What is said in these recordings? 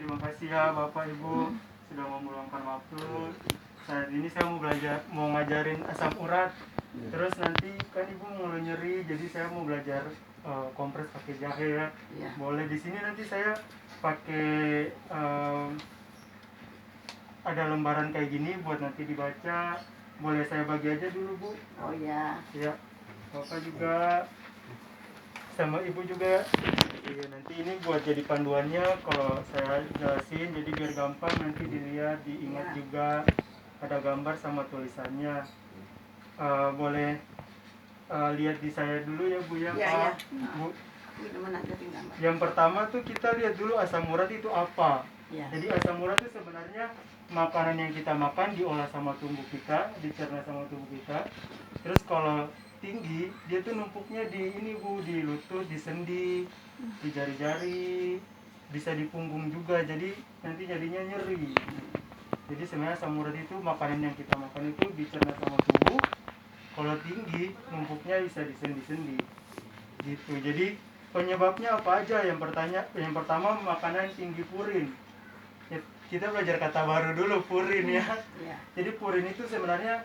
terima kasih ya Bapak Ibu sudah mau meluangkan waktu. Saat ini saya mau ngajarin asam urat. Terus nanti kan Ibu mulai nyeri, jadi saya mau belajar kompres pakai jahe ya. Boleh di sini nanti saya pakai ada lembaran kayak gini buat nanti dibaca. Boleh saya bagi aja dulu Bu? Oh ya. Ya, Bapak juga sama Ibu juga. Iya, nanti ini buat jadi panduannya kalau saya jelasin, jadi biar gampang nanti dilihat, diingat juga. Ada gambar sama tulisannya. Boleh lihat di saya dulu ya Bu ya, Pak. Bu. Yang pertama tuh kita lihat dulu asam urat itu apa. Jadi asam urat itu sebenarnya makanan yang kita makan diolah sama tubuh kita, dicerna sama tubuh kita. Terus kalau tinggi, dia tuh numpuknya di ini Bu, di lutut, di sendi, di jari-jari, bisa di punggung juga. Jadi nanti jadinya nyeri. Jadi sebenarnya asam urat itu makanan yang kita makan itu dicerna sama tubuh. Kalau tinggi, numpuknya bisa di sendi-sendi. Gitu. Jadi penyebabnya apa aja? Yang pertama makanan tinggi purin. Ya, kita belajar kata baru dulu, purin ya. Jadi purin itu sebenarnya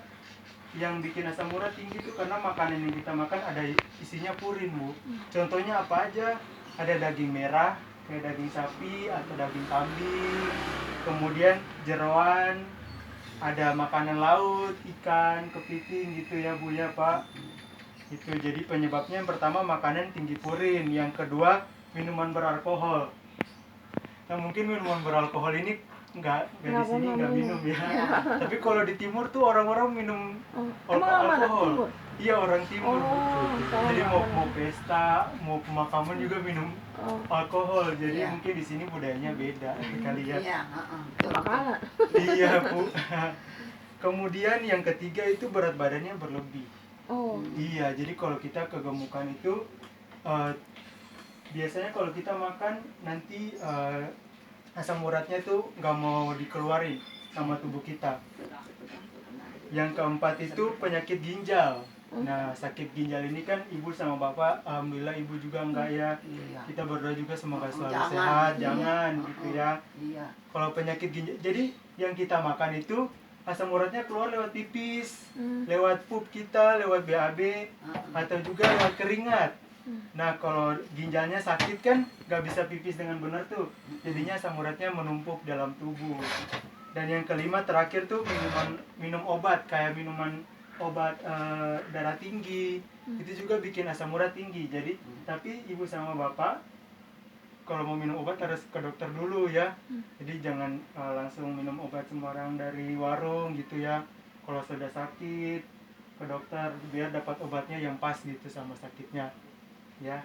yang bikin asam urat tinggi itu karena makanan yang kita makan ada isinya purin Bu. Contohnya apa aja? Ada daging merah kayak daging sapi atau daging kambing, kemudian jeroan, ada makanan laut, ikan, kepiting gitu ya Bu ya Pak. Itu jadi penyebabnya yang pertama makanan tinggi purin, yang kedua minuman beralkohol. Nah mungkin minuman beralkohol ini nggak di sini nggak minum ya. Tapi kalau di timur tuh orang-orang minum alkohol. Iya orang timur. Jadi mau pesta, mau pemakaman juga minum alkohol. Jadi mungkin di sini budayanya beda kali ya. Iya Bu. Kemudian yang ketiga itu berat badannya berlebih. Iya, jadi kalau kita kegemukan itu biasanya kalau kita makan nanti asam uratnya itu nggak mau dikeluarin sama tubuh kita. Yang keempat itu penyakit ginjal. Nah, sakit ginjal ini kan Ibu sama Bapak, alhamdulillah Ibu juga enggak ya. Kita berdoa juga semoga selalu sehat, jangan gitu ya. Kalau penyakit ginjal, jadi yang kita makan itu asam uratnya keluar lewat pipis, lewat pup kita, lewat BAB, atau juga lewat keringat. Nah kalau ginjalnya sakit kan nggak bisa pipis dengan benar tuh, jadinya asam uratnya menumpuk dalam tubuh. Dan yang kelima terakhir tuh minum obat kayak minuman obat darah tinggi, itu juga bikin asam urat tinggi. Jadi tapi Ibu sama Bapak kalau mau minum obat harus ke dokter dulu ya. Jadi jangan langsung minum obat sembarang dari warung gitu ya. Kalau sudah sakit ke dokter biar dapat obatnya yang pas gitu sama sakitnya. Ya,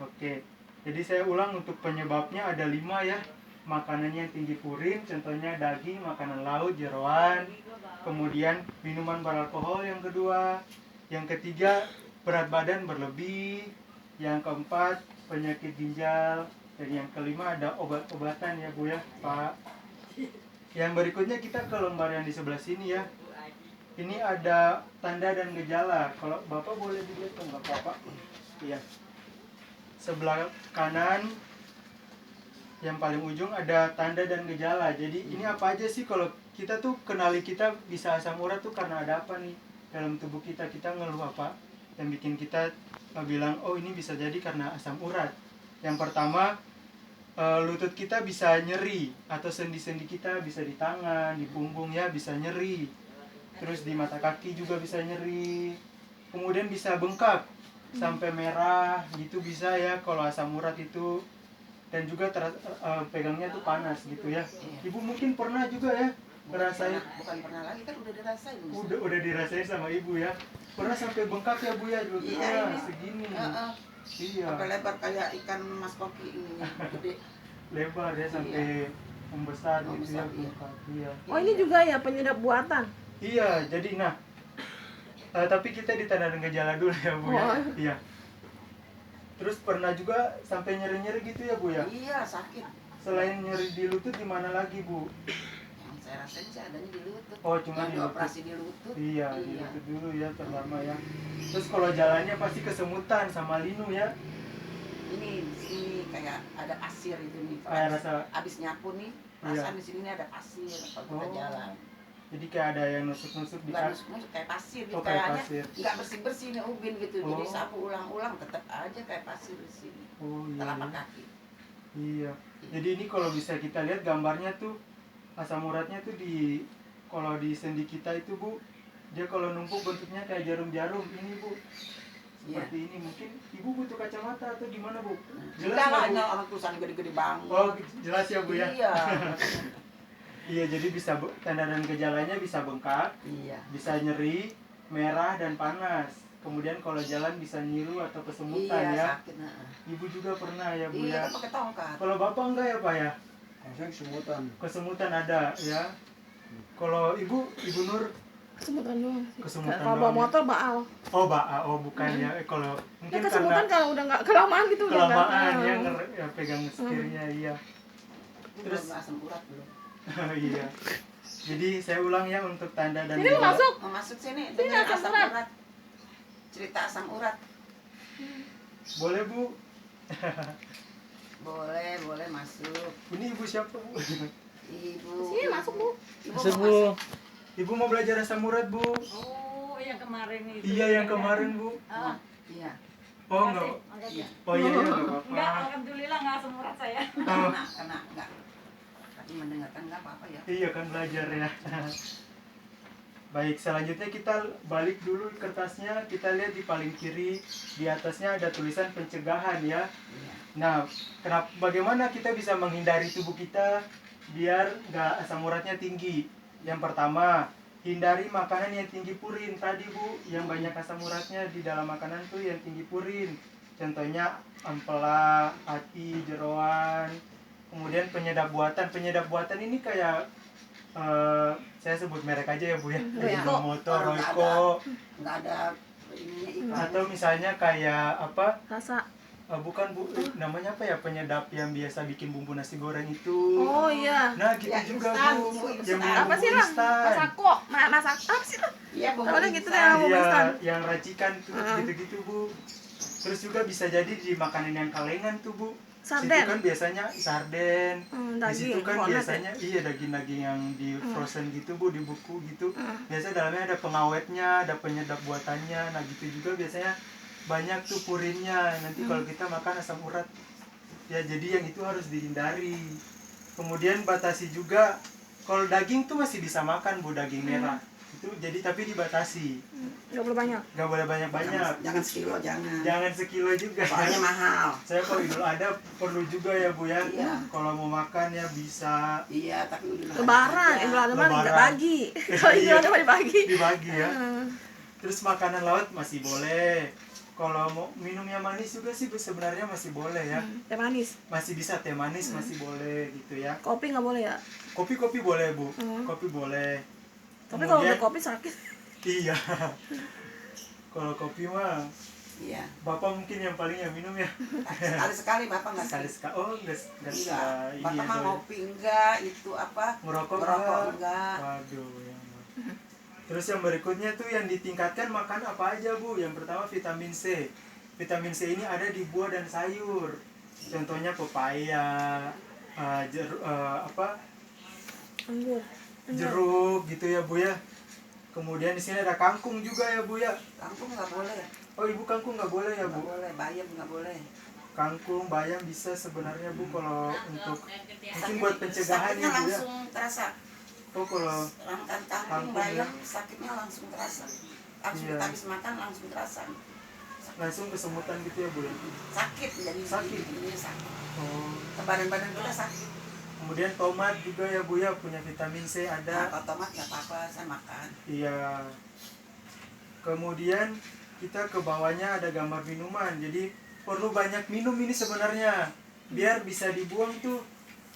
oke. Jadi saya ulang untuk penyebabnya ada 5 ya. Makanannya tinggi purin, contohnya daging, makanan laut, jeroan. Kemudian minuman beralkohol yang kedua. Yang ketiga berat badan berlebih. Yang keempat penyakit ginjal. Dan yang kelima ada obat-obatan ya Bu ya Pak. Yang berikutnya kita ke lembar yang di sebelah sini ya. Ini ada tanda dan gejala. Kalau Bapak boleh dilihat tuh nggak apa-apa. Iya. Sebelah kanan yang paling ujung ada tanda dan gejala. Jadi ini apa aja sih kalau kita tuh kenali kita bisa asam urat tuh karena ada apa nih dalam tubuh kita ngeluh apa yang bikin kita bilang oh ini bisa jadi karena asam urat. Yang pertama lutut kita bisa nyeri atau sendi-sendi kita bisa di tangan, di punggung ya bisa nyeri. Terus di mata kaki juga bisa nyeri. Kemudian bisa bengkak sampai merah gitu bisa ya kalau asam urat itu. Dan juga pegangnya tuh panas gitu ya. Ibu mungkin pernah juga ya ngerasain. Bukan pernah lagi kan udah dirasain. Udah dirasain sama Ibu ya. Pernah sampai bengkak ya Bu ya lututnya segini. Iya. Sampai lebar kayak ikan mas koki ini. Gede. Lebar ya sampai membesar gitu ya bengkak. Iya. Oh ini juga ya penyedap buatan. Iya, jadi tapi kita di tanda dan gejala dulu ya Bu ya. Iya. Terus pernah juga sampai nyeri-nyeri gitu ya Bu ya? Iya, sakit. Selain nyeri di lutut di mana lagi Bu? Yang saya rasain sih adanya di lutut. Oh, cuma di lutut. Operasi di lutut. Iya, di lutut dulu ya terlama ya. Terus kalau jalannya pasti kesemutan sama linu ya. ini di sini kayak ada pasir itu nih. Kalau Kayak habis, rasa, habis nyapu nih, iya. perasaan di sini nih ada pasir kalau kita Oh. jalan. Jadi kayak ada yang nusuk-nusuk di Bukan kaki. nusuk-nusuk kayak pasir gitu, Oh, kayak kayaknya pasir. nggak bersih-bersih nih ubin gitu. Jadi Oh. sapu ulang-ulang tetap aja kayak pasir di sini. Oh iya. Telapak Iya. kaki. Iya. Jadi ini kalau bisa kita lihat gambarnya tuh asam uratnya tuh kalau di sendi kita itu Bu, dia kalau numpuk bentuknya kayak jarum-jarum ini Bu. Iya. Seperti ini. Mungkin Ibu butuh kacamata atau gimana Bu? Jelas Enggak lah, nggak, Bu? ini orang tulisan gede-gede banget. Oh jelas ya Bu ya. Iya. Iya, jadi bisa tanda dan gejalanya bisa bengkak, Iya. bisa nyeri, merah dan panas. Kemudian kalau jalan bisa nyilu atau kesemutan Iya, ya. sakit. Nah. Ibu juga pernah ya Bu Iya, ya. kan pakai tongkat. Kalau Bapak enggak ya Pak ya? Saya kesemutan. Kesemutan ada ya. Kalau Ibu Nur Kesemutan doang. kesemutan Kalau bawa doang ya? motor baal. Oh bukan ya. Kalau Ya mungkin kesemutan karena kalau udah nggak kelamaan gitu udah nggak- kelamaan ya, Ah. ya pegang setirnya iya. Terus Terus- asam urat belum. Iya. Jadi saya ulang ya untuk tanda dan Ini mau gejala. masuk. Mau masuk sini Ini dengan asam asam urat. urat. Cerita asam urat. Boleh Bu. Boleh masuk. Ini Ibu siapa Bu? Ibu. Sini masuk Bu. Ibu Masuk mau Bu. masuk. Ibu mau belajar asam urat Bu? Oh, yang kemarin itu. Iya yang kemarin Bu. Ah, Iya. Oh enggak. makasih. Iya. Oh iya enggak Enggak, apa-apa. alhamdulillah enggak semurat saya. Oh, Kena enggak. Tapi mendengarkan enggak apa-apa ya. iya kan belajar ya. Baik, selanjutnya kita balik dulu kertasnya. Kita lihat di paling kiri, di atasnya ada tulisan pencegahan ya. Iya. Nah, bagaimana kita bisa menghindari tubuh kita biar nggak asam uratnya tinggi? Yang pertama, hindari makanan yang tinggi purin. Tadi Bu, yang banyak asam uratnya di dalam makanan tuh yang tinggi purin. Contohnya ampela, ati, jeroan. Kemudian penyedap buatan. Penyedap buatan ini kayak saya sebut merek aja ya Bu ya. Royco. Ajinomoto, Oh, nggak Royco. Enggak ada ininya iklan. Atau misalnya kayak apa? Rasa. Bukan Bu, namanya apa ya, penyedap yang biasa bikin bumbu nasi goreng itu. Oh iya. Nah gitu Ya, juga instan, Bu, bumbu yang instan. Apa sih lah? instan. Masako. Masak apa sih lah? Iya, bumbu Tahu deh gitu instan. deh, bumbu Iya, instan. yang racikan tuh Ah. gitu-gitu Bu. Terus juga bisa jadi di makanan yang kalengan tuh Bu. Situ Sarden. kan biasanya sarden. Di situ Daging. kan Bonat ya? biasanya iya daging-daging yang di frozen gitu Bu, di buku gitu. Hmm. Biasanya dalamnya ada pengawetnya, ada penyedap buatannya. Nah gitu juga biasanya banyak tuh purinnya. Nanti kalau kita makan asam urat ya, jadi yang itu harus dihindari. Kemudian batasi juga, kalau daging tuh masih bisa makan Bu, daging merah itu jadi, tapi dibatasi, Nggak boleh banyak. nggak boleh banyak-banyak, Jangan sekilo, jangan. jangan sekilo juga. Soalnya mahal. Saya kalau Idul Adha perlu juga ya Bu ya. Iya. Kalau mau makan ya bisa Iya, tapi udah Lebaran, Idul Adha mah nggak Lebaran. bagi. Kalau Idul Iya. Adha mah dibagi. dibagi ya. Hmm. Terus makanan laut masih boleh. Kalau mau minum yang manis juga sih Bu, sebenarnya masih boleh ya. Teh manis. Masih bisa teh manis masih boleh gitu ya. Kopi nggak boleh ya. Kopi boleh Bu. Hmm. Kopi boleh. Tapi kalau Kemudian- udah kopi sakit. Iya. Kalau kopi mah Iya. Bapak mungkin yang paling yang minum ya. Sekali-sekali Bapak enggak Sekali-sekali. Oh, enggak Enggak. ini Bapak ya. mah Zoe. ngopi enggak, itu apa? Ngerokok Ngerokok enggak? enggak. Waduh, ya. Terus yang berikutnya tuh yang ditingkatkan makan apa aja Bu? Yang pertama vitamin C. Vitamin C ini ada di buah dan sayur. Contohnya pepaya, Anggur. jeruk gitu ya Bu ya. Kemudian di sini ada kangkung juga ya Bu ya. Kangkung enggak boleh. Oh Ibu kangkung nggak boleh ya Enggak Bu? boleh, bayam enggak boleh. Kangkung, bayam bisa sebenarnya Bu kalau untuk mungkin Sakit- buat pencegahan sakitnya ya Bu ya. langsung terasa. Oh kalau Rangkan Kangkung, kangkung, bayam sakitnya langsung terasa. Langsung Iya. kita habis makan langsung terasa. langsung kesemutan gitu ya Bu ya. Sakit jadi Sakit. jadinya sakit. Oh. Badan-badan kita sakit. Kemudian tomat juga ya Bu ya, punya vitamin C Nah, ada. kalau tomat nggak apa-apa, saya makan. Iya. Kemudian kita ke bawahnya ada gambar minuman. Jadi perlu banyak minum ini sebenarnya biar bisa dibuang tuh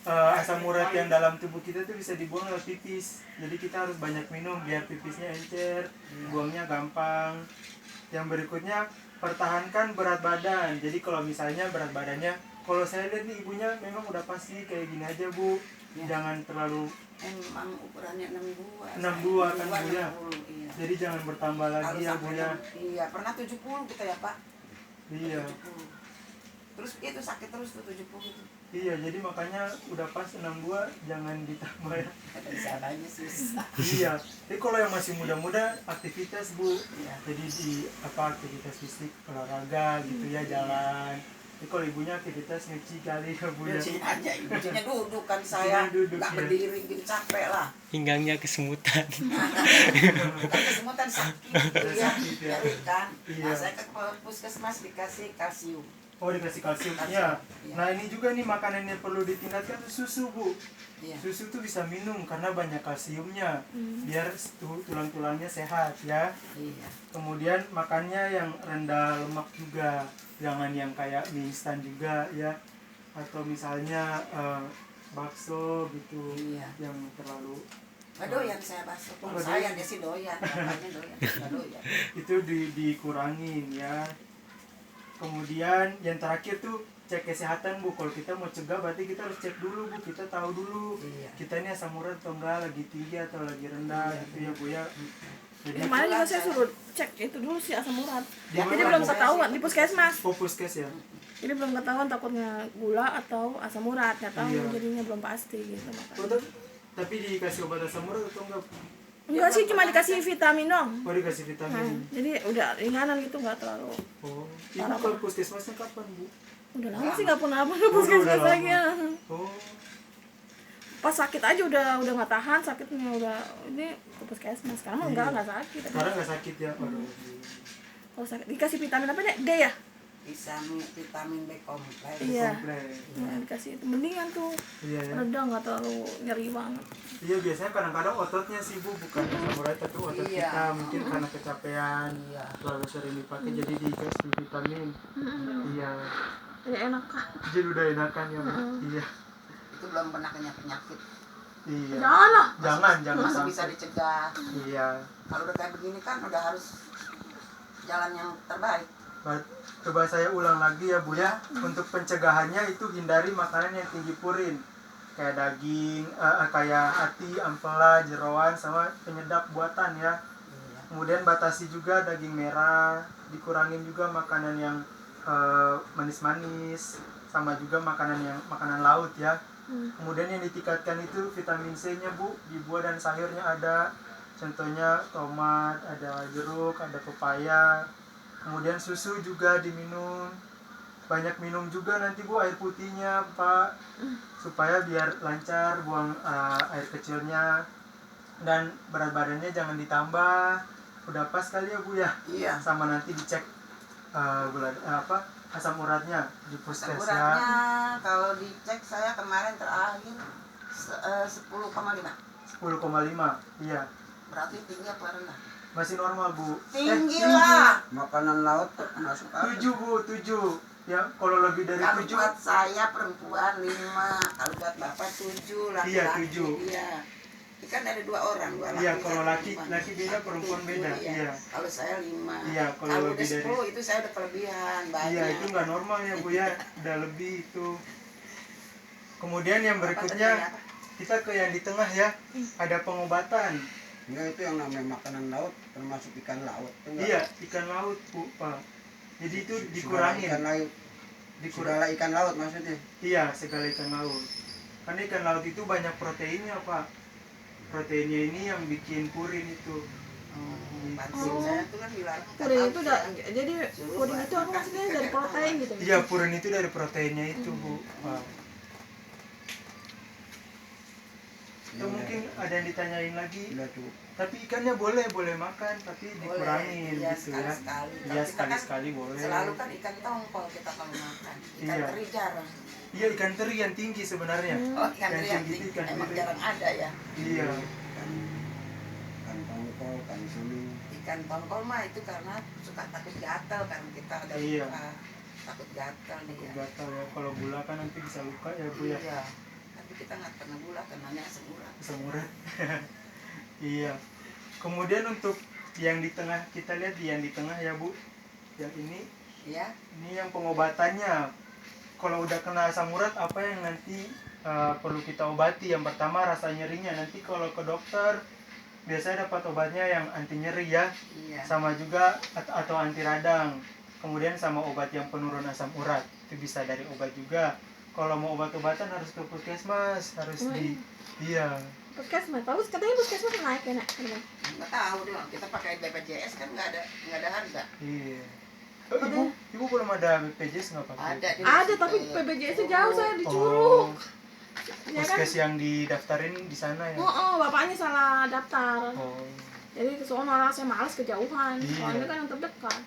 asam urat yang dalam tubuh kita tuh bisa dibuang lewat pipis. Jadi kita harus banyak minum biar pipisnya encer, buangnya gampang. Yang berikutnya pertahankan berat badan. Jadi kalau misalnya berat badannya, kalau saya lihat nih ibunya memang udah pasti kayak gini aja Bu. Ya. Jangan terlalu, Emang ukurannya 62. 62 kan, Bu, ya? 60, iya. jadi jangan bertambah lagi Harus ya Bu sampai ya. 60. Iya, pernah 70 kita ya Pak. Iya. 70. Terus itu sakit terus tuh 70 itu. Iya, jadi makanya udah pas 62 jangan ditambah ya. Dari sananya susah. Iya, jadi kalau yang masih muda-muda aktivitas Bu, Iya. jadi di aktivitas fisik, olahraga gitu ya, jalan. Jadi kalau ibunya aktivitas nyuci kali ya Bu ya. Nyuci aja, nyucinya duduk kan saya, Duduk, nggak ya. berdiri gitu capek lah. Pinggangnya kesemutan. Kan kesemutan sakit, iya, Sakit, ya. nyeri kan. Iya. Nah saya ke puskesmas dikasih kalsium. Oh, dikasih kalsium. Kalsium, Ya. iya. Nah, ini juga nih makanan yang perlu ditingkatkan tuh susu Bu. Iya. Susu tuh bisa minum karena banyak kalsiumnya. Hmm. Biar tulang-tulangnya sehat ya. Iya. Kemudian makannya yang rendah lemak juga, jangan yang kayak mie instan juga ya, atau misalnya bakso gitu, Iya. yang terlalu Nggak doyan saya bakso. Kalau Nggak saya doyan. dia sih doyan, bapaknya doyan, nggak doyan. itu dikurangin ya. Kemudian yang terakhir tuh cek kesehatan Bu. Kalau kita mau cegah berarti kita harus cek dulu Bu, kita tahu dulu Iya. kita ini asam urat atau enggak, lagi tinggi atau lagi rendah gitu ya Bu ya. Jadi Kemarin juga saya suruh cek itu dulu sih asam urat. Di Jadi mana, belum Bu? ketahuan di puskesmas. Puskes ya. Jadi belum ketahuan takutnya gula atau asam urat, nggak tahu Iya. jadinya belum pasti gitu Oh, makanya. tapi dikasih obat asam urat atau enggak? Enggak sih, cuma dikasih vitamin dong. Oh, dikasih vitamin. Jadi udah ringanan gitu, nggak terlalu. Oh, ibu ke puskesmasnya kapan Bu? Udah lama sih nggak pernah apa Udah puskesmas lama. lagi ya. Oh, Pas sakit aja udah nggak tahan sakitnya, udah ini ke puskesmas. Sekarang mah nggak sakit. sekarang nggak sakit ya? Aduh. Kalau sakit dikasih vitamin apa deh? D ya? Bisa vitamin B kompleks. Iya. Kompleks. Nah, dikasih itu mendingan tuh. Iya ya. Reda, nggak terlalu nyeri banget. Iya, biasanya kadang-kadang ototnya sih Bu, bukan asam urat, tapi otot Iya. kita mungkin karena kecapean, Iya. terlalu sering dipakai jadi dikasih vitamin. Iya. Jadi enak kan? Jadi udah enakan ya Bu. Iya. Itu belum pernah kena penyakit. Iya. Jangan lah. Jangan Masih bisa sampai. dicegah. Iya. Kalau udah kayak begini kan udah harus jalan yang terbaik. Coba saya ulang lagi ya Bu ya. Untuk pencegahannya itu hindari makanan yang tinggi purin, kayak daging, kayak hati, ampela, jeroan, sama penyedap buatan ya. Iya. Kemudian batasi juga daging merah, dikurangin juga makanan yang manis-manis, sama juga makanan laut ya. Kemudian yang ditingkatkan itu vitamin C-nya Bu, di buah dan sayurnya ada. Contohnya tomat, ada jeruk, ada pepaya. Kemudian susu juga diminum. Banyak minum juga nanti Bu air putihnya Pak, supaya biar lancar buang air kecilnya. Dan berat badannya jangan ditambah. Udah pas kali ya Bu ya. Iya. Sama nanti dicek asam uratnya di puskes ya. Akuratnya kalau dicek saya kemarin terakhir 10,5. 10,5. Iya. Berarti tinggi apa rendah? Masih normal Bu. Tinggi lah. Makanan laut masuk apa? 7 Bu, 7. Ya, kalau lebih dari Kalau 7. buat saya perempuan 5, kalau buat bapak 7, laki-laki. Iya, 7. Iya. Kan ada 2 orang, 2 laki. Iya, kalau satu laki perempuan. beda, perempuan 7, beda. Iya. Kalau saya 5. Iya, kalau Kalau lebih udah dari 10 itu saya udah kelebihan banyak. Iya, itu nggak normal ya Bu ya. Udah lebih itu. Kemudian yang Apa berikutnya tadi, apa? kita ke yang di tengah ya. Ada pengobatan. Enggak, itu yang namanya makanan laut termasuk ikan laut. Itu enggak? Iya, ikan laut Bu, Pak. Jadi itu Segala dikurangin. Ikan laut. Segala ikan laut maksudnya. Iya, segala ikan laut. Karena ikan laut itu banyak proteinnya, Pak. Proteinnya ini yang bikin purin itu. Pansin saya tuh kan bilang. Purin itu udah, jadi purin itu apa maksudnya dari protein gitu? Iya, purin itu dari proteinnya itu, Bu. Pak. Atau mungkin ada yang ditanyain lagi. Udah cukup. Tapi ikannya boleh makan, tapi dikurangin Iya, gitu ya. sekali-sekali. Iya, Tapi kita kan sekali-sekali boleh. Selalu kan ikan tongkol kita kalau makan. Ikan Iya. teri jarang. Iya, ikan teri yang tinggi sebenarnya. Oh, ikan Yang teri yang tinggi itu tinggi. ikan Emang teri. jarang ada ya. Iya. Ikan tongkol, ikan suli. Ikan tongkol mah itu karena suka takut gatal kan kita ada Iya. luka. Takut gatal dia. Gatal ya. Kalau gula kan nanti bisa luka ya, Bu ya. Iya. Tapi kita nggak pernah gula, kenanya asam urat. Asam urat. Iya. Kemudian untuk yang di tengah, kita lihat yang di tengah ya Bu. Yang Iya. ini yang pengobatannya. Kalau udah kena asam urat, apa yang nanti perlu kita obati? Yang pertama rasa nyerinya. Nanti kalau ke dokter biasanya dapat obatnya yang anti nyeri ya, Iya. sama juga atau anti radang. Kemudian sama obat yang penurun asam urat, itu bisa dari obat juga. Kalau mau obat-obatan harus ke puskesmas, harus di iya. Puskesmas, bagus katanya puskesmas naik ya nak. Nggak tahu deh, kita pakai BPJS kan nggak ada harga. Iya. Oh, ibu belum ada BPJS nggak pakai? Ada. Ada tapi PBJS-nya jauh, saya di Curug. Oh, Ya kan? puskes yang didaftarin di sana ya. Oh, bapaknya salah daftar. Oh. Jadi ke sono saya malas kejauhan. Iya. Soalnya kan yang terdekat.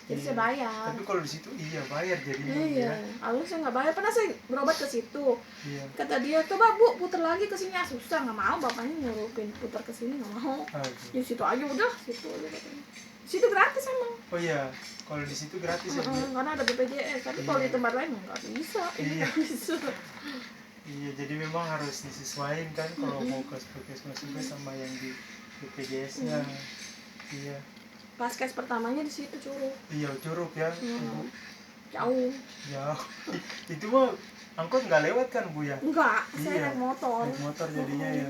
Jadi Iya. saya bayar. Tapi kalau di situ iya bayar jadinya Iya, ya. awalnya saya nggak bayar. Pernah saya berobat ke situ. Iya. Kata dia, coba bu putar lagi ke sini. Susah, nggak mau. Bapaknya nyuruhin putar ke sini, nggak mau. Aduh. Di situ aja udah, situ aja katanya. Situ gratis emang. Oh iya, kalau di situ gratis ya. Bu? Karena ada BPJS. Tapi kalau Iya. di tempat lain nggak bisa. Ini Iya. nggak bisa. Iya, jadi memang harus disesuaikan kan kalau mau ke puskesmas juga sama yang di BPJS-nya. Iya. Paskes pertamanya di situ Curug. Iya, Curug ya. Ibu. Jauh. Jauh. Itu mah angkot nggak lewat kan Bu ya? Enggak, saya Iya. naik motor. Naik motor jadinya ya.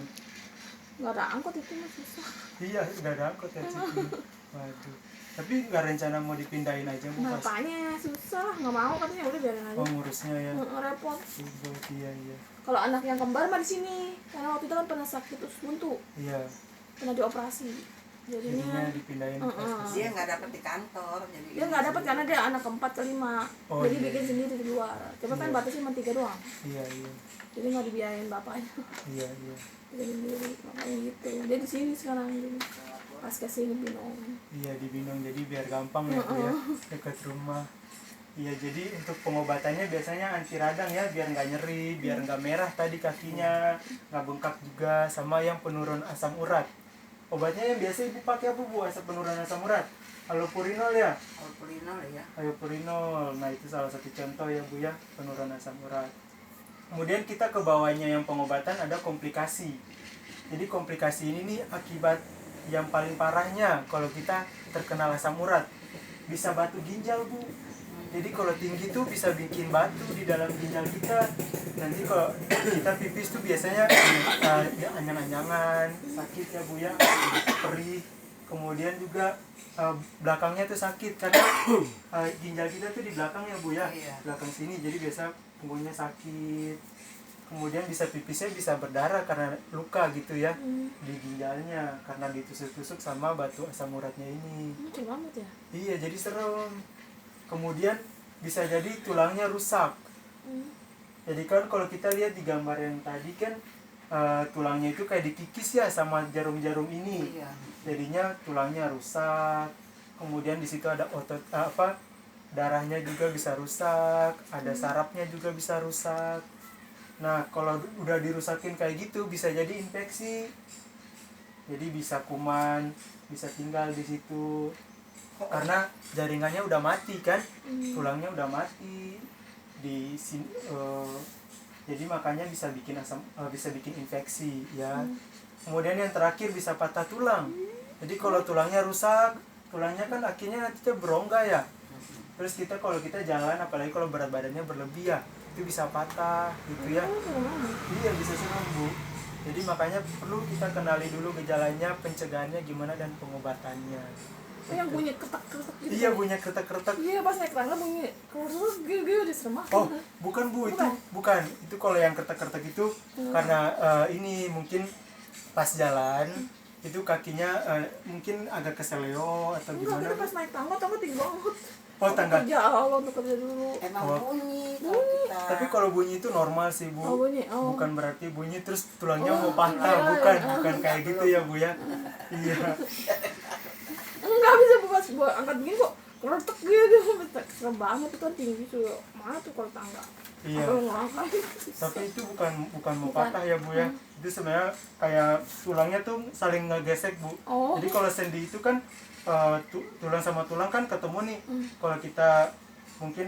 Nggak ada angkot itu mah susah. Iya, nggak ada angkot ya situ. Waduh. Tapi nggak rencana mau dipindahin aja Bu pas. Bapaknya susah, nggak mau katanya udah biarin aja. Oh, ngurusnya ya. Repot. Iya, iya. Kalau anak yang kembar mah di sini. Karena waktu itu kan pernah sakit usus buntu, Iya. pernah dioperasi. Jadinya Jadinya dipindahin Dia nggak dapat di kantor, jadi dia nggak dapat karena dia anak keempat kelima. Oh, Jadi iya. bikin sendiri di luar. Coba kan Iya. batasnya cuma 3 doang. Iya, iya. Jadi nggak dibiayain bapaknya. Iya, iya. Jadi sendiri makanya gitu. Dia di sini sekarang jadi pas ke sini bingung. Iya, di Binong jadi biar gampang ya Bu ya, dekat rumah. Iya, jadi untuk pengobatannya biasanya anti radang ya, biar nggak nyeri, biar nggak merah tadi kakinya, nggak bengkak juga, sama yang penurun asam urat. Obatnya yang biasa Ibu pakai apa Bu, asam penurun asam urat? Allopurinol ya? Alpurinol ya. Allopurinol, nah itu salah satu contoh ya Bu ya, penurun asam urat. Kemudian kita ke bawahnya yang pengobatan ada komplikasi. Jadi komplikasi ini nih akibat yang paling parahnya kalau kita terkena asam urat. Bisa batu ginjal Bu. Jadi kalau tinggi tuh bisa bikin batu di dalam ginjal kita. Nanti kalau kita pipis tuh biasanya anyang-anyangan, sakit ya Bu ya, perih. Kemudian juga belakangnya tuh sakit karena ginjal kita tuh di belakang ya Bu ya, Iya. belakang sini. Jadi biasa punggungnya sakit. Kemudian bisa pipisnya bisa berdarah karena luka gitu ya di ginjalnya karena ditusuk-tusuk sama batu asam uratnya ini. Lucu banget ya. Iya, jadi serem. Kemudian bisa jadi tulangnya rusak. Jadi kan kalau kita lihat di gambar yang tadi kan tulangnya itu kayak dikikis ya sama jarum-jarum ini. Iya. Jadinya tulangnya rusak. Kemudian di situ ada otot darahnya juga bisa rusak, ada sarafnya juga bisa rusak. Nah, kalau udah dirusakin kayak gitu bisa jadi infeksi. Jadi bisa kuman, bisa tinggal di situ. Karena jaringannya udah mati kan, tulangnya udah mati di sini, jadi makanya bisa bikin infeksi ya. Kemudian yang terakhir bisa patah tulang. Jadi kalau tulangnya rusak, tulangnya kan akhirnya nanti berongga ya. Terus kalau kita jalan, apalagi kalau berat badannya berlebih ya, itu bisa patah gitu ya. Iya, bisa serem Bu. Jadi makanya perlu kita kenali dulu gejalanya, pencegahannya gimana dan pengobatannya. Yang bunyi ketak-ketak gitu. Iya, bunyi kretek-kretek. Iya, pas naik tangga bunyi keluar gitu udah serem banget. Oh, bukan Bu, itu bukan. Itu kalau yang kretek-kretek itu karena ini mungkin pas jalan itu kakinya mungkin agak keseleo atau Enggak, gimana. kita pas naik tangga tinggi banget. Oh, tangga. Kerja Allah untuk kerja dulu. Emang Oh. bunyi kalau kita. Tapi kalau bunyi itu normal sih Bu. Oh, bunyi. Oh. Bukan berarti bunyi terus tulangnya mau Oh, patah, iya, bukan kayak gitu ya Bu ya. Iya. Enggak bisa pas buat angkat begini kok keretek gitu. Serem banget itu kan tinggi tuh. Mana tuh kalau tangga? Iya. Kalau ngelangkain. Tapi itu bukan mau Bukan. patah ya Bu ya. Itu sebenarnya kayak tulangnya tuh saling ngegesek Bu. Oh. Jadi kalau sendi itu kan tulang sama tulang kan ketemu nih. Kalau kita mungkin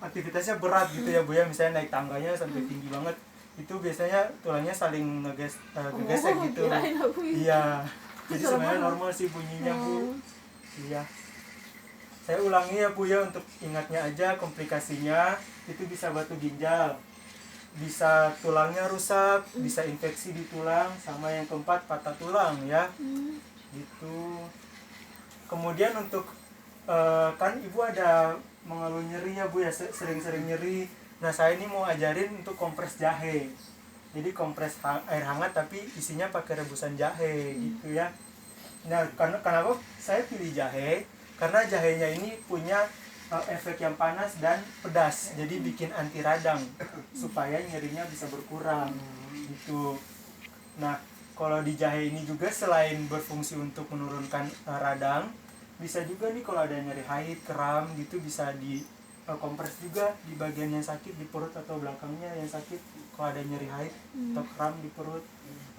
aktivitasnya berat gitu ya Bu ya, misalnya naik tangganya sampai tinggi banget, itu biasanya tulangnya saling ngegesek gitu. Kirain aku ini. Iya. Jadi Serem sebenarnya banget. normal sih bunyinya Bu. Iya. Saya ulangi ya Bu ya untuk ingatnya aja, komplikasinya itu bisa batu ginjal, bisa tulangnya rusak, bisa infeksi di tulang, sama yang keempat patah tulang ya. Gitu. Kemudian untuk kan ibu ada mengeluh nyeri ya bu ya, sering-sering nyeri. Nah saya ini mau ajarin untuk kompres jahe. Jadi kompres air hangat tapi isinya pakai rebusan jahe gitu ya. Nah kenapa saya pilih jahe? Karena jahenya ini punya efek yang panas dan pedas, jadi bikin anti radang supaya nyerinya bisa berkurang gitu. Nah kalau di jahe ini juga selain berfungsi untuk menurunkan radang, bisa juga nih kalau ada nyeri haid, kram gitu bisa di kompres juga di bagian yang sakit, di perut atau belakangnya yang sakit kalau ada nyeri haid atau kram di perut.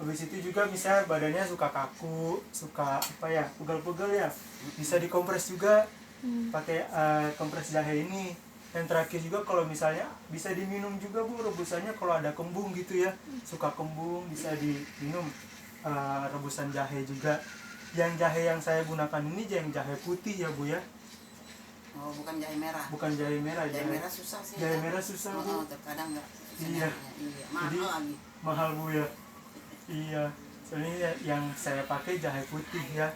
Habis itu juga misalnya badannya suka kaku, suka apa ya, pegel-pegel ya, bisa dikompres juga pakai kompres jahe ini. Yang terakhir juga kalau misalnya bisa diminum juga bu, rebusannya kalau ada kembung gitu ya, suka kembung bisa diminum rebusan jahe juga. Yang jahe yang saya gunakan ini jahe putih ya bu ya. Oh, bukan jahe merah. Bukan jahe merah. Jahe merah susah sih. Jahe merah susah bu. Terkadang enggak. Iya. Mahal Jadi, lagi. mahal bu ya. Iya. Soalnya yang saya pakai jahe putih ya.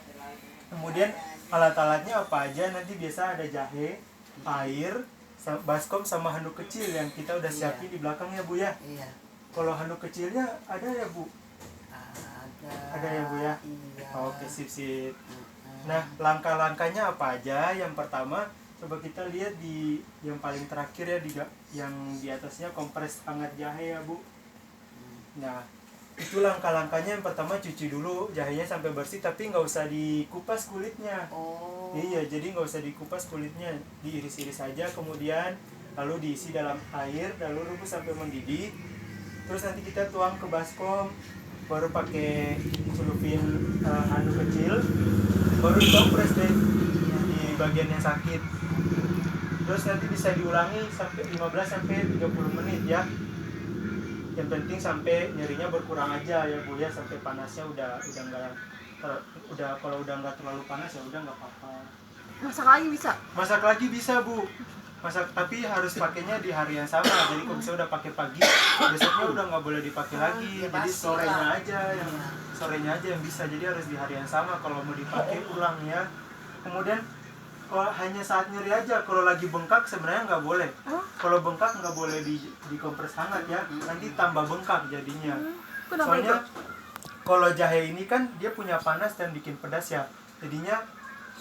Kemudian alat-alatnya apa aja, nanti biasa ada jahe, air, baskom sama handuk kecil yang kita udah siapin di belakang ya bu ya. Iya. Kalau handuk kecilnya ada ya bu? Ada ya bu ya. Iya. Oke sip. Nah langkah-langkahnya apa aja? Yang pertama coba kita lihat di yang paling terakhir ya, yang di atasnya kompres hangat jahe ya bu. Nah itu langkah-langkahnya. Yang pertama cuci dulu jahenya sampai bersih, tapi nggak usah dikupas kulitnya. Oh. Iya, jadi nggak usah dikupas kulitnya, diiris-iris saja, kemudian lalu diisi dalam air, lalu rebus sampai mendidih. Terus nanti kita tuang ke baskom, baru pakai celupin handuk kecil, baru dikompres deh di bagian yang sakit. Terus nanti bisa diulangi sampai 15 sampai 30 menit ya. Yang penting sampai nyerinya berkurang aja ya bu ya, sampai panasnya udah kalau udah nggak terlalu panas ya udah nggak apa-apa. Masak lagi bisa? Masak lagi bisa bu, masak, tapi harus pakainya di hari yang sama. Jadi kalau misalnya udah pakai pagi, besoknya udah nggak boleh dipakai lagi. Ya Jadi pasti sorenya lah. aja yang bisa. Jadi harus di hari yang sama kalau mau dipakai ulang ya. Kemudian kalau hanya saat nyeri aja, kalau lagi bengkak sebenarnya nggak boleh. Kalau bengkak nggak boleh dikompres hangat ya, nanti tambah bengkak jadinya. Kenapa itu? Soalnya kalau jahe ini kan dia punya panas dan bikin pedas ya, jadinya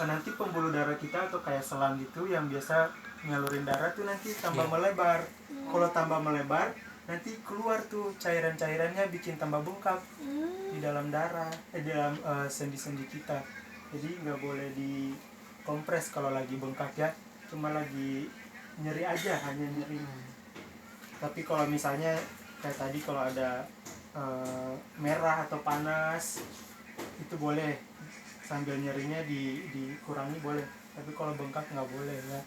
nanti pembuluh darah kita atau kayak selang gitu yang biasa nyalurin darah tuh nanti tambah melebar. Kalau tambah melebar nanti keluar tuh cairan-cairannya, bikin tambah bengkak di dalam darah, di dalam sendi-sendi kita. Jadi nggak boleh dikompres kalau lagi bengkak ya, cuma lagi nyeri aja, hanya nyeri. Tapi kalau misalnya kayak tadi kalau ada merah atau panas itu boleh, sambil nyerinya dikurangi boleh, tapi kalau bengkak nggak boleh ya.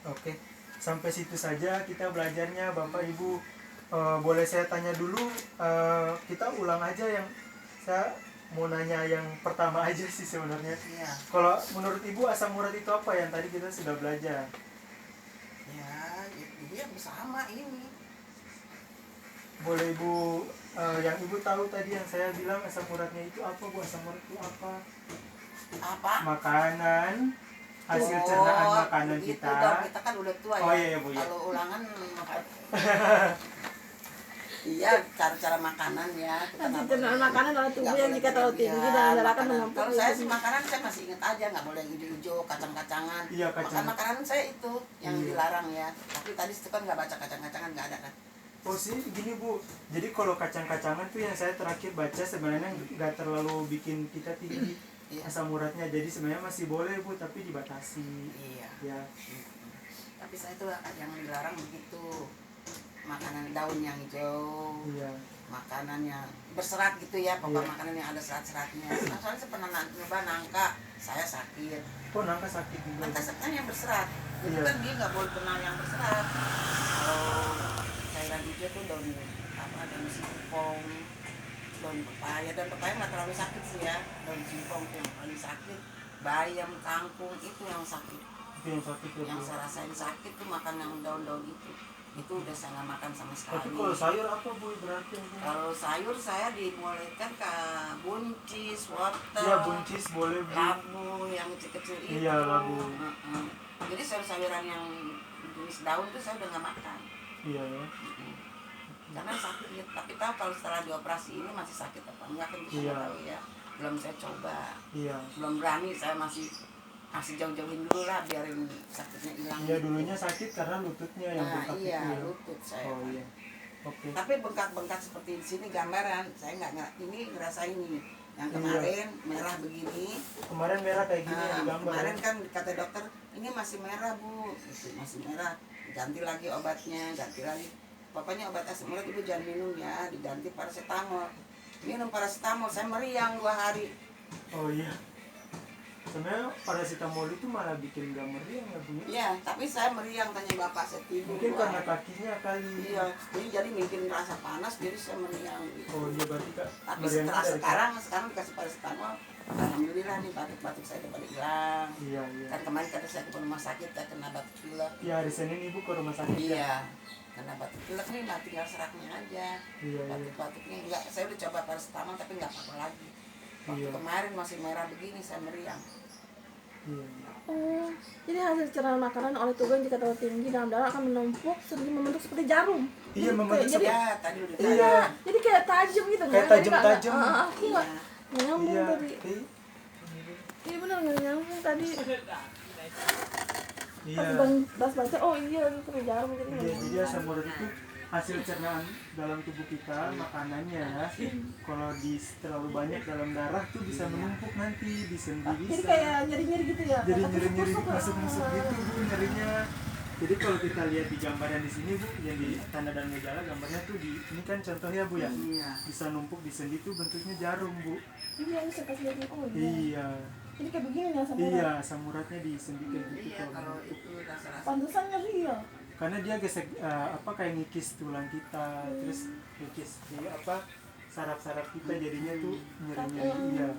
Oke, sampai situ saja kita belajarnya Bapak Ibu. Boleh saya tanya dulu, kita ulang aja yang saya mau nanya yang pertama aja sih sebenarnya. Iya. Kalau menurut Ibu asam urat itu apa yang tadi kita sudah belajar? Ya, dia sama ini. Boleh Ibu, yang Ibu tahu tadi yang saya bilang asam uratnya itu apa Bu? Asam urat itu apa? Apa? Makanan, hasil cernaan makanan itu kita. dong, kita kan udah tua ya. Oh iya Bu ya. Kalau ulangan iya, cara-cara makanan ya. Kita nggak Cernaan boleh- makanan adalah tubuh nggak yang boleh jika terlalu tinggi berlebihan, dan darah akan makanan. menumpuk. Kalau saya sih makanan saya masih ingat aja, nggak boleh hijau-hijau, kacang-kacangan. Iya, kacang. Makanan saya itu yang Iya. dilarang ya. Tapi tadi itu kan nggak baca kacang-kacangan, nggak ada kan. Oh sih gini Bu, jadi kalau kacang-kacangan tuh yang saya terakhir baca sebenarnya nggak terlalu bikin kita tinggi Iya. asam uratnya, jadi sebenarnya masih boleh Bu, tapi dibatasi Iya. ya. Tapi saya tuh yang dilarang begitu, makanan daun yang hijau, Iya. makanan yang berserat gitu ya, pokok Iya. makanan yang ada serat-seratnya. Nah, soalnya saya pernah nyoba nangka, saya sakit. Kok nangka sakit juga? Nangka kan yang berserat, itu Iya. kan dia nggak boleh kena yang berserat. Kalau cairan hijau tuh daun daun singkong, daun pepaya nggak terlalu sakit sih ya. Daun singkong tuh yang paling sakit, bayam, kangkung itu yang sakit. Itu yang sakit ya Bu. Yang saya rasain sakit tuh makan yang daun-daun itu. itu udah saya nggak makan sama Tapi sekali. kalau sayur apa Bu berarti? Bu? Kalau sayur saya dibolehkan ke buncis, wortel, Iya buncis boleh Bu. labu yang kecil-kecil itu. Iya, labu. Heeh. Jadi sayur-sayuran yang jenis daun itu saya udah nggak makan. Iya ya. Karena sakit. Tapi tahu kalau setelah dioperasi ini masih sakit apa enggak kan kita Iya. nggak tahu ya. Belum saya coba. Iya. Belum berani, saya masih jauh-jauhin dulu lah biarin sakitnya hilang. Iya dulunya sakit karena lututnya yang Nah, bengkak iya, itu ya. lutut saya. Oh iya. Oke. Tapi bengkak-bengkak seperti di sini gambaran, saya nggak ini ngerasain ini. Yang Iya. kemarin merah begini. Kemarin merah kayak gini ya di gambar. Kemarin ya? kan kata dokter ini masih merah Bu, itu masih merah. Ganti lagi obatnya, ganti lagi. Pokoknya obat asam urat ibu jangan minum ya, diganti paracetamol. Minum paracetamol, saya meriang 2 hari. Oh iya. Sebenarnya paracetamol itu malah bikin gak meriang ya Bu. Ya? Iya, tapi saya meriang tanya bapak saya tidur. Mungkin 2 karena hari. kakinya kali. Iya, jadi bikin rasa panas, jadi saya meriang. Gitu. Oh iya berarti Kak. Tapi meriangnya setelah dari- sekarang dikasih paracetamol, alhamdulillah nih batuk-batuk saya udah pada hilang. Iya iya. Kan kemarin kata saya ke rumah sakit, saya kena batuk pilek. Iya hari Senin Ibu ke rumah sakit. ya? Iya, kena batuk pilek nih, nah tinggal seraknya aja. Iya iya. Batuk-batuknya enggak, saya udah coba paracetamol tapi nggak apa-apa lagi. Waktu Iya. kemarin masih merah begini, saya meriang. Iya. Oh, jadi hasil cernaan makanan oleh tubuh yang jika terlalu tinggi dalam darah akan menumpuk serta membentuk seperti jarum. Iya, membentuk Kayak- jadi, Ya, tadi udah Iya. jadi kayak tajam gitu Kayak nggak? Jadi nggak- tajam-tajam. aku nggak nyambung Iya. tadi. Iya benar nggak nyambung tadi. Iya. Pas baca, oh iya itu kayak jarum jadi nggak Iya, nyambung. jadi asam urat itu hasil cernaan dalam tubuh kita, makanannya. Kalau terlalu banyak dalam darah tuh bisa menumpuk nanti di sendi Jadi bisa. kayak nyeri-nyeri gitu ya. Jadi kayak nyeri-nyeri tusuk-tusuk. masuk-masuk gitu Bu nyerinya. Jadi kalau kita lihat di gambar yang di sini Bu, yang di tanda dan gejala gambarnya tuh di ini kan contohnya Bu ya. Iya. Bisa numpuk di sendi tuh bentuknya jarum Bu. Iya, ini saya kasih lihat. Oh iya. Iya. Jadi kayak begini ya sama Iya, asam uratnya di sendi kayak gitu Iya, kalau kalau numpuk. itu rasa-rasa. pantesan nyeri ya. Karena dia gesek apa kayak ngikis tulang kita, terus ngikis di apa saraf-saraf kita jadinya tuh nyeri-nyeri. Iya.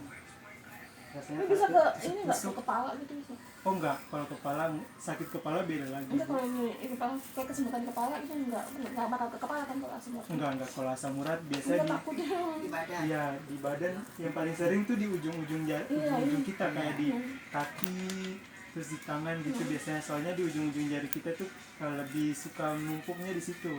Rasanya Ini bisa ke kayak ini nggak ke tusuk. kepala gitu bisa. Oh enggak, kalau kepala sakit kepala beda lagi. Enggak kalau ini kepala kayak kesemutan kepala itu enggak bakal ke kepala kan kalau asam urat. Enggak, kalau asam urat biasa Enggak di takutnya. Di badan. iya, di badan yang paling sering tuh di ujung-ujung Iya, ujung-ujung iya. kita kayak di kaki, terus di tangan gitu biasanya soalnya di ujung-ujung jari kita tuh lebih suka numpuknya di situ.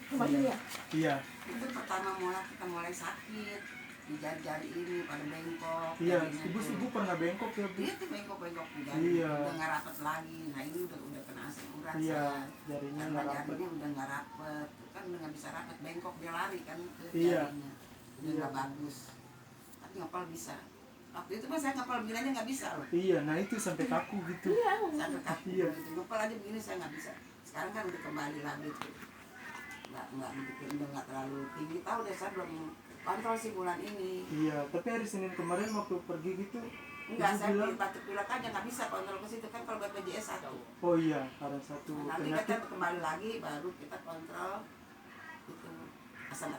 Cuma ini ya. Iya. Itu pertama kita mulai sakit di jari-jari ini pada bengkok. Iya, jadinya ibu tuh. pernah bengkok ya, Bu? Iya tuh bengkok-bengkok di jari. Iya. Udah nggak rapet lagi. Nah ini udah kena asam urat. Iya, saya. jarinya Karena nggak rapet. jarinya udah nggak rapet, kan udah nggak bisa rapet, bengkok dia lari kan ke Iya. jarinya, udah Iya. nggak bagus. Tapi ngepel bisa. Waktu itu pas saya ngepel begini aja nggak bisa loh, Iya, nah itu sampai kaku gitu. Iya. sampai kaku Iya. gitu. Ngepel aja begini saya nggak bisa. Sekarang kan udah kembali lagi tuh, nggak begitu, udah nggak terlalu tinggi. Tahu deh saya belum kontrol sih bulan ini. Iya, tapi hari Senin kemarin waktu pergi gitu, Enggak, ibu saya bilang, batuk pilek aja nggak bisa kontrol ke situ kan kalau BPJS 1. oh iya, karena satu Nah, nanti penyakit. kita kembali lagi baru kita kontrol itu asam